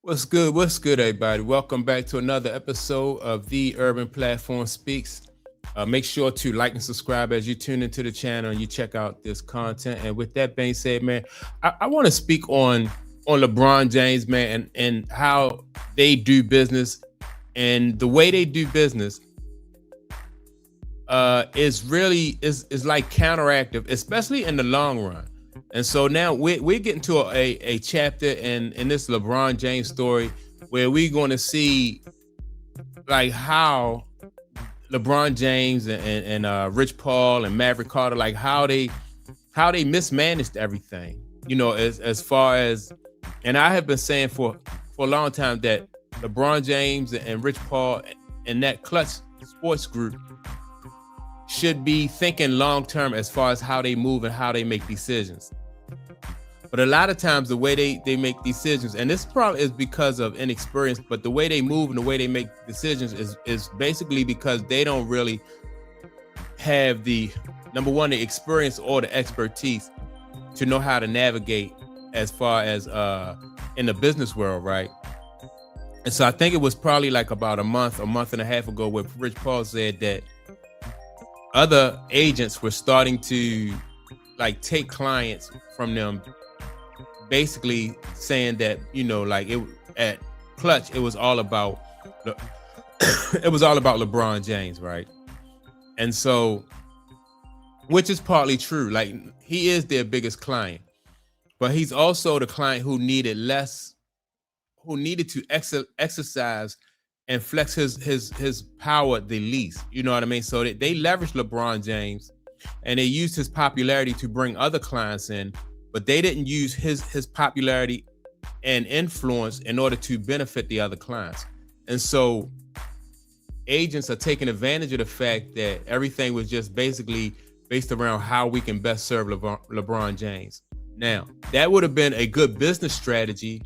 What's good? What's good, everybody? Welcome back to another episode of The Urban Platform Speaks. Make sure to like and subscribe as you tune into the channel and you check out this content. And with that being said, man, I want to speak on LeBron James, man, and how they do business and the way they do business is really is like counteractive, especially in the long run. And so now we're getting to a chapter in this LeBron James story where we're going to see like how LeBron James and Rich Paul and Maverick Carter, like how they mismanaged everything. As far as, and I have been saying for a long time that LeBron James and Rich Paul and that Clutch Sports Group should be thinking long term as far as how they move and how they make decisions. But a lot of times the way they make decisions, and this probably is because of inexperience, but the way they move and the way they make decisions is basically because they don't really have the number one, the experience or the expertise to know how to navigate as far as in the business world, right? And so I think it was probably like about a month and a half ago where Rich Paul said that other agents were starting to like take clients from them, basically saying that, like it at Clutch, it was all about LeBron James, right? And so, which is partly true, like he is their biggest client, but he's also the client who needed to exercise and flex his power the least. You know what I mean? So they leveraged LeBron James and they used his popularity to bring other clients in, but they didn't use his popularity and influence in order to benefit the other clients. And so agents are taking advantage of the fact that everything was just basically based around how we can best serve LeBron James. Now, that would have been a good business strategy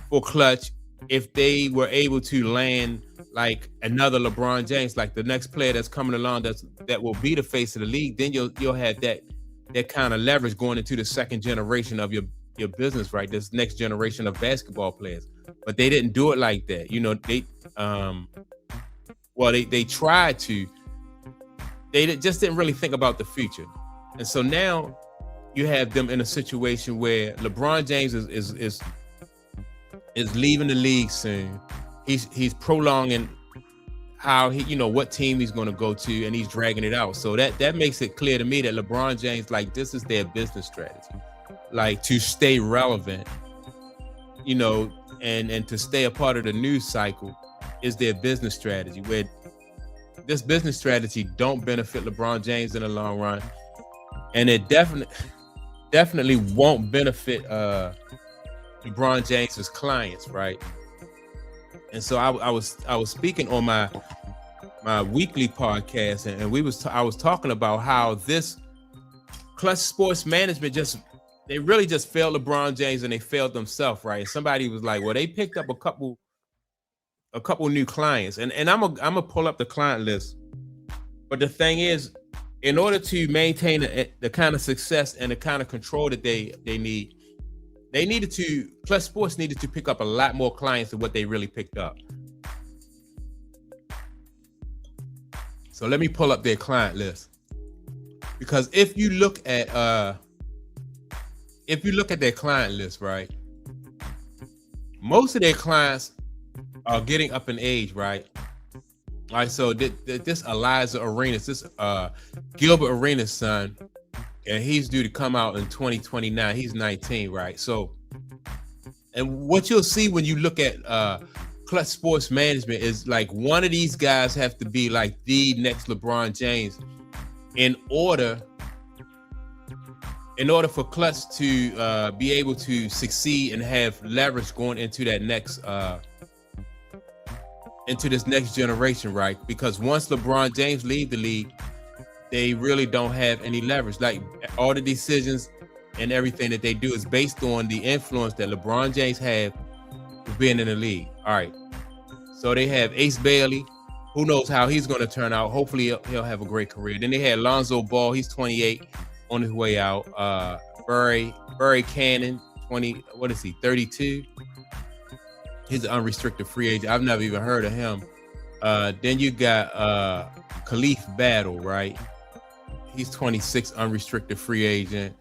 for Clutch if they were able to land like another LeBron James, like the next player that's coming along that will be the face of the league. Then you'll have that kind of leverage going into the second generation of your business, right? This next generation of basketball players. But they didn't do it like that. They tried to. They just didn't really think about the future. And so now you have them in a situation where LeBron James is leaving the league soon. He's prolonging how what team he's going to go to, and he's dragging it out. So that makes it clear to me that LeBron James, like, this is their business strategy, like to stay relevant, and to stay a part of the news cycle is their business strategy. Where this business strategy don't benefit LeBron James in the long run, and it definitely won't benefit LeBron James's clients, right? And so I was speaking on my weekly podcast, and I was talking about how this Clutch Sports Management they really just failed LeBron James and they failed themselves, right? And somebody was like, well, they picked up a couple new clients, and I'm gonna pull up the client list. But the thing is, in order to maintain the kind of success and the kind of control that they need, Clutch Sports needed to pick up a lot more clients than what they really picked up. So let me pull up their client list, because if you look at their client list, right, most of their clients are getting up in age, right? All right, so this Eliza Arenas, this Gilbert Arenas' son, and he's due to come out in 2029. He's 19, right? So, and what you'll see when you look at Clutch Sports Management is like one of these guys have to be like the next LeBron James in order for Clutch to be able to succeed and have leverage going into that next into this next generation, right? Because once LeBron James leave the league, they really don't have any leverage. Like, all the decisions and everything that they do is based on the influence that LeBron James have being in the league. All right. So they have Ace Bailey. Who knows how he's going to turn out? Hopefully he'll have a great career. Then they had Lonzo Ball. He's 28, on his way out. Barry Cannon, 32. He's an unrestricted free agent. I've never even heard of him. Then you got Khalif Battle, right? He's 26, unrestricted free agent.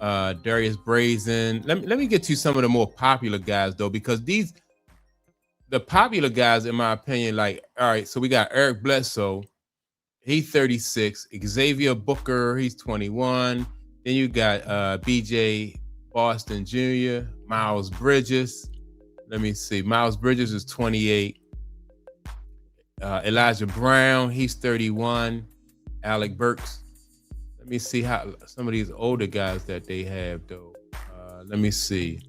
Darius Brazen. Let me get to some of the more popular guys though, because the popular guys, in my opinion, like, all right, so we got Eric Bledsoe, he's 36. Xavier Booker, he's 21. Then you got BJ Boston Jr., Miles Bridges. Let me see. Miles Bridges is 28. Elijah Brown, he's 31. Alec Burks. Let me see how some of these older guys that they have though. Let me see.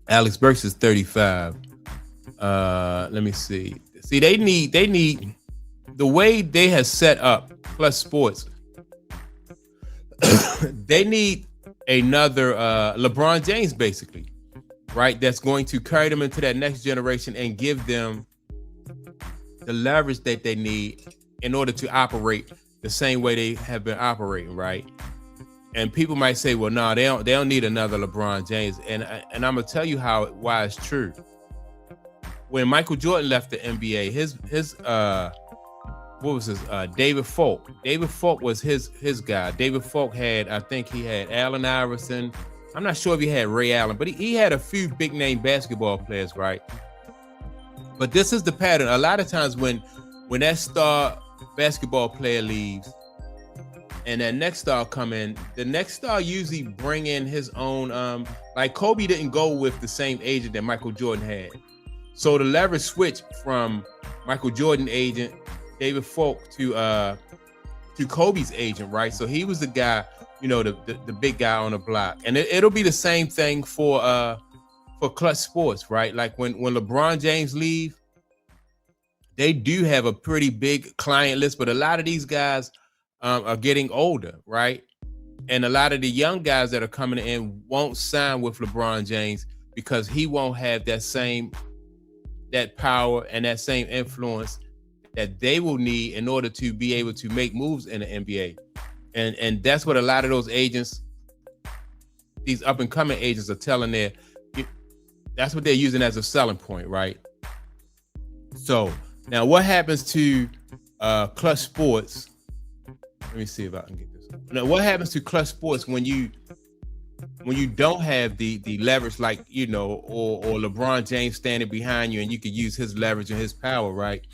Alex Burks is 35. Let me see. See, they need the way they have set up Plus Sports. They need another LeBron James, basically, right? That's going to carry them into that next generation and give them the leverage that they need in order to operate the same way they have been operating, right? And people might say, well, no, they don't need another LeBron James. And I'm gonna tell you why it's true. When Michael Jordan left the NBA, his what was his David Falk. David Falk was his guy. David Falk I think he had Allen Iverson. I'm not sure if he had Ray Allen, but he had a few big name basketball players, right? But this is the pattern. A lot of times when that star basketball player leaves and that next star come in, the next star usually bring in his own, like Kobe didn't go with the same agent that Michael Jordan had. So the leverage switched from Michael Jordan agent, David Falk, to Kobe's agent, right? So he was the guy, the big guy on the block. And it'll be the same thing for Clutch Sports, right? Like when LeBron James leave, they do have a pretty big client list, but a lot of these guys are getting older, right? And a lot of the young guys that are coming in won't sign with LeBron James because he won't have that power and that same influence that they will need in order to be able to make moves in the NBA. And that's what a lot of those agents, these up and coming agents, are telling that's what they're using as a selling point, right? So now what happens to Clutch Sports? Let me see if I can get this. Now, what happens to Clutch Sports when you don't have the leverage, like, or LeBron James standing behind you and you could use his leverage and his power, right?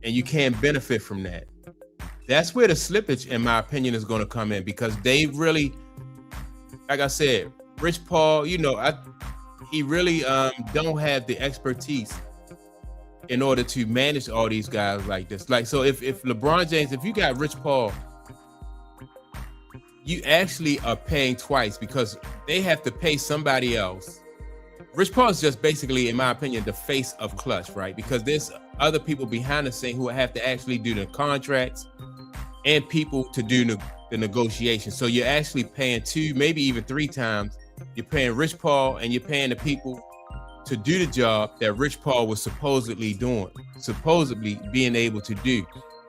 And you can't benefit from that. That's where the slippage, in my opinion, is going to come in, because they really, like I said, Rich Paul, he really don't have the expertise in order to manage all these guys like this. Like, so if LeBron James, if you got Rich Paul, you actually are paying twice, because they have to pay somebody else. Rich Paul is just basically, in my opinion, the face of Clutch, right? Because there's other people behind the scene who have to actually do the contracts and people to do the negotiation. So you're actually paying 2, maybe even 3 times. You're paying Rich Paul and you're paying the people to do the job that Rich Paul was supposedly being able to do,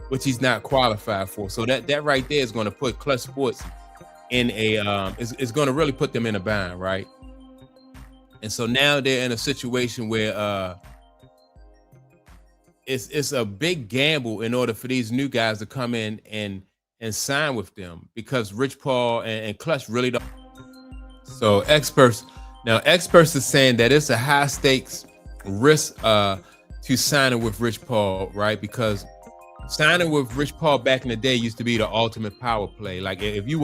which he's not qualified for. So that right there is going to put Clutch Sports in it's going to really put them in a bind, right? And so now they're in a situation where it's a big gamble in order for these new guys to come in and sign with them, because Rich Paul and Clutch really don't. So experts are saying that it's a high stakes risk to signing with Rich Paul, right? Because signing with Rich Paul back in the day used to be the ultimate power play. Like, if you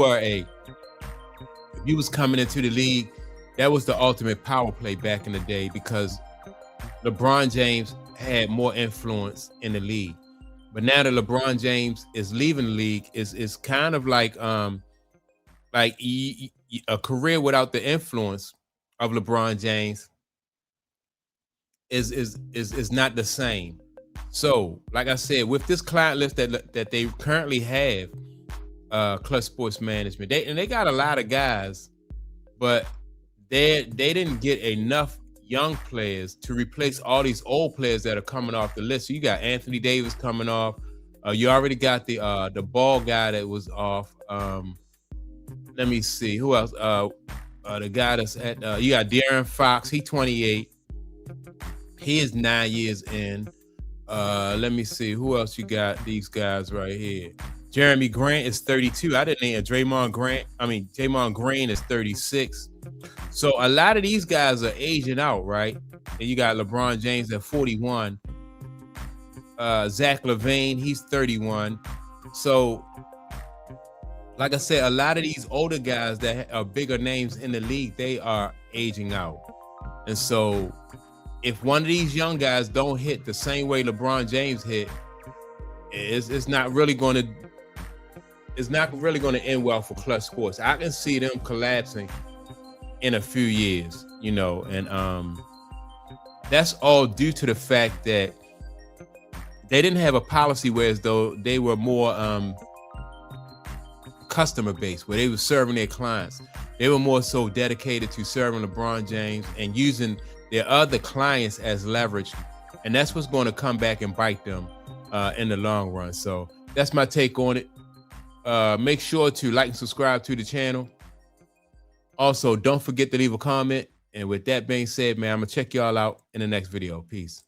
was coming into the league, that was the ultimate power play back in the day, because LeBron James had more influence in the league. But now that LeBron James is leaving the league, is kind of like a career without the influence of LeBron James is not the same. So, like I said, with this client list that they currently have, Clutch Sports Management, they got a lot of guys, but they didn't get enough young players to replace all these old players that are coming off the list. So you got Anthony Davis coming off. You already got the ball guy that was off. Let me see who else. The guy that's at you got De'Aaron Fox. He 28. He is 9 years in. Let me see who else you got. These guys right here. Jeremy Grant is 32. I didn't name Draymond Green is 36. So a lot of these guys are aging out, right? And you got LeBron James at 41. Zach LaVine, he's 31. So, like I said, a lot of these older guys that are bigger names in the league, they are aging out. And so if one of these young guys don't hit the same way LeBron James hit, it's not really going to end well for Clutch Sports. I can see them collapsing in a few years, you know, and that's all due to the fact that they didn't have a policy whereas though they were more customer based, where they were serving their clients. They were more so dedicated to serving LeBron James and using their other clients as leverage. And that's what's going to come back and bite them in the long run. So that's my take on it. Make sure to like and subscribe to the channel. Also, don't forget to leave a comment. And with that being said, man, I'm going to check y'all out in the next video. Peace.